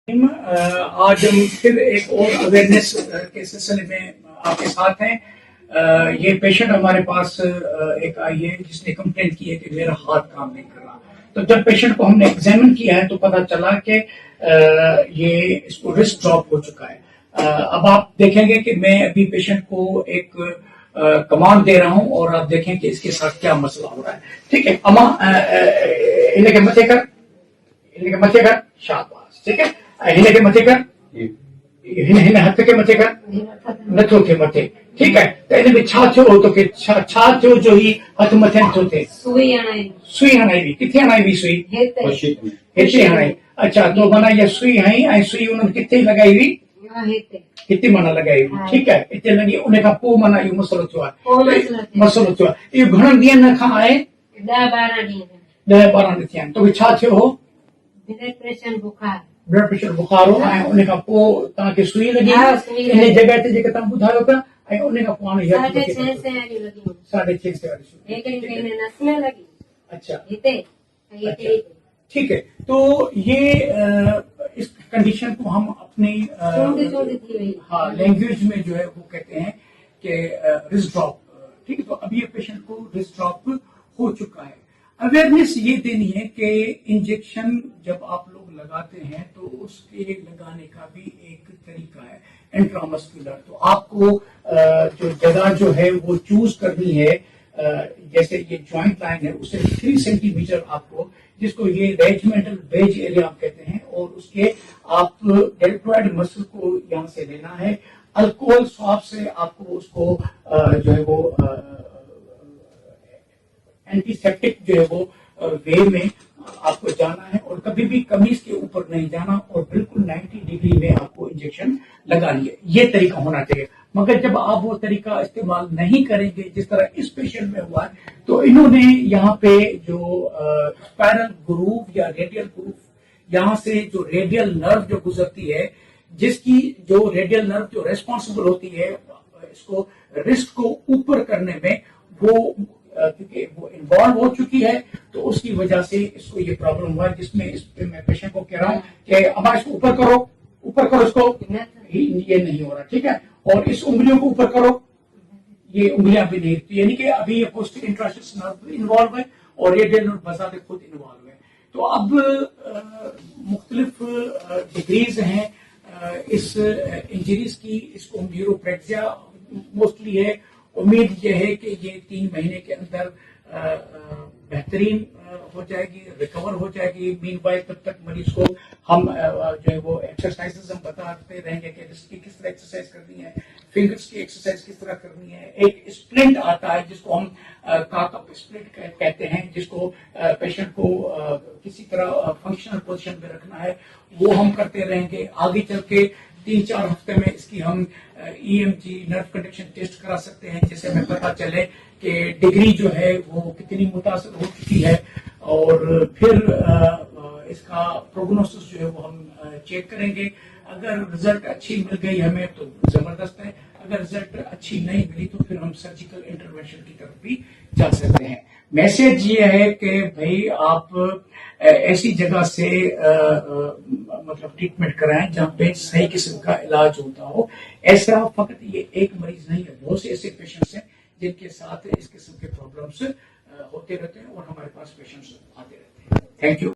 आज हम फिर एक और अवेयरनेस के सिलसिले में आपके साथ हैं। ये पेशेंट हमारे पास एक आई है जिसने कंप्लेंट की है कि मेरा हाथ काम नहीं कर रहा। तो जब पेशेंट को हमने एग्जामिन किया है तो पता चला कि ये इसको रिस्ट ड्रॉप हो चुका है। अब आप देखेंगे कि मैं अभी पेशेंट को एक कमांड दे रहा हूं और आप देखें कि इसके साथ क्या मसला हो रहा है। ठीक है अमा इन्हें मथे कर शाबाश। ठीक है हिने के मथे कर हिने हथ के मथे कर नथो थे मथे। ठीक है तो इन में छा थियो तो के छा थियो जो ही हथ मथे नथो थे। सुई हणाई भी किथे हणाई भी सुई हिते हणाई। अच्छा तो माना ये सुई हई ऐं सुई उन्हनि किथे लगाई हुई हिते माना लगाई हुई। ठीक है हिते लगी उन खां पोइ माना इहो मसलो थियो आहे। मसलो थियो आहे इहो घणनि ॾींहंनि खां आहे 10-12 ॾींहं थिया आहिनि। तोखे छा थियो हो? ब्लड प्रेशर बुखार हो ऐं उन खां पोइ तव्हांखे सुई लॻी इन जॻह ते जेके तव्हां ॿुधायो था ऐं उन खां पोइ हाणे 6:30 वारी। अच्छा ठीक है तो ये इस कंडीशन को हम अपनी हाँ लैंग्वेज में जो है वो कहते हैं कि रिस्ट ड्रॉप। ठीक है तो अभी ये पेशेंट को रिस्ट ड्रॉप हो चुका है। अवेयरनेस ये देनी है कि इंजेक्शन जब आप लोग लगाते हैं तो उसके लगाने का भी एक तरीका है इंट्रामस्कुलर। तो आपको जो जगह जो है वो चूज करनी है। जैसे ये जॉइंट लाइन है उससे 3 सेंटीमीटर आपको जिसको ये रेजिमेंटल वेज एरिया आप कहते हैं और उसके आप डेल्टोइड मसल को यहाँ से लेना है। अल्कोहल स्वाब से आपको उसको जो है वो एंटीसेप्टिक जो है वो वे में आपको जाना है और कभी भी कमीज के ऊपर नहीं जाना और बिल्कुल 90 डिग्री में आपको इंजेक्शन लगानी है। ये तरीका होना चाहिए। मगर जब आप वो तरीका इस्तेमाल नहीं करेंगे जिस तरह इस पेशेंट में हुआ है तो इन्होंने यहाँ पे जो स्पाइरल ग्रूव या रेडियल ग्रूव यहाँ से जो रेडियल नर्व जो गुजरती है जिसकी जो रेडियल नर्व जो रेस्पॉन्सिबल होती है इसको रिस्ट को ऊपर करने में वो क्योंकि वो इन्वॉल्व हो चुकी है तो उसकी वजह से इसको ये प्रॉब्लम हुआ है जिसमें इस मैं पेशेंट को कह रहा हूँ कि अब इसको ऊपर करो इसको ये नहीं हो रहा। ठीक है और इस उंगलियों को ऊपर करो ये उंगलियां भी नहीं तो यानी कि अभी ये पोस्ट इंट्रास्टस नर्व इन्वॉल्व है और रेडियल नर्व बजाते खुद इन्वॉल्व है। तो अब मुख्तलिफ डिग्रीज हैं इस इंजरीज की। इसको न्यूरोप्रेक्सिया मोस्टली है। उम्मीद यह है कि ये 3 महीने के अंदर बेहतरीन हो जाएगी रिकवर हो जाएगी। मीनवाइल तब तक मरीज को हम जो है वो एक्सरसाइजेस हम बताते रहेंगे कि इसकी किस तरह एक्सरसाइज करनी है फिंगर्स की एक्सरसाइज किस तरह करनी है। एक स्प्लिंट आता है जिसको हम काकअप स्प्लिंट कहते हैं जिसको पेशेंट को किसी तरह फंक्शनल पोजीशन में रखना है वो हम करते रहेंगे। आगे चल के 3-4 हफ्ते में इसकी हम EMG नर्व कंडक्शन टेस्ट करा सकते हैं जिससे हमें पता चले कि डिग्री जो है वो कितनी मुतासर हो चुकी है और फिर इसका प्रोग्नोसिस जो है वो हम चेक करेंगे। अगर रिजल्ट अच्छी मिल गई हमें तो जबरदस्त है। अगर रिजल्ट अच्छी नहीं मिली तो फिर हम सर्जिकल इंटरवेंशन की तरफ भी जा सकते हैं। मैसेज ये है कि भाई आप ऐसी जगह से मतलब ट्रीटमेंट कराएं जहां पे सही किस्म का इलाज होता हो। ऐसा फकत ये एक मरीज नहीं है बहुत से ऐसे पेशेंट्स हैं जिनके साथ इस किस्म के प्रॉब्लम्स होते रहते हैं और हमारे पास पेशेंट्स आते रहते हैं। Thank you.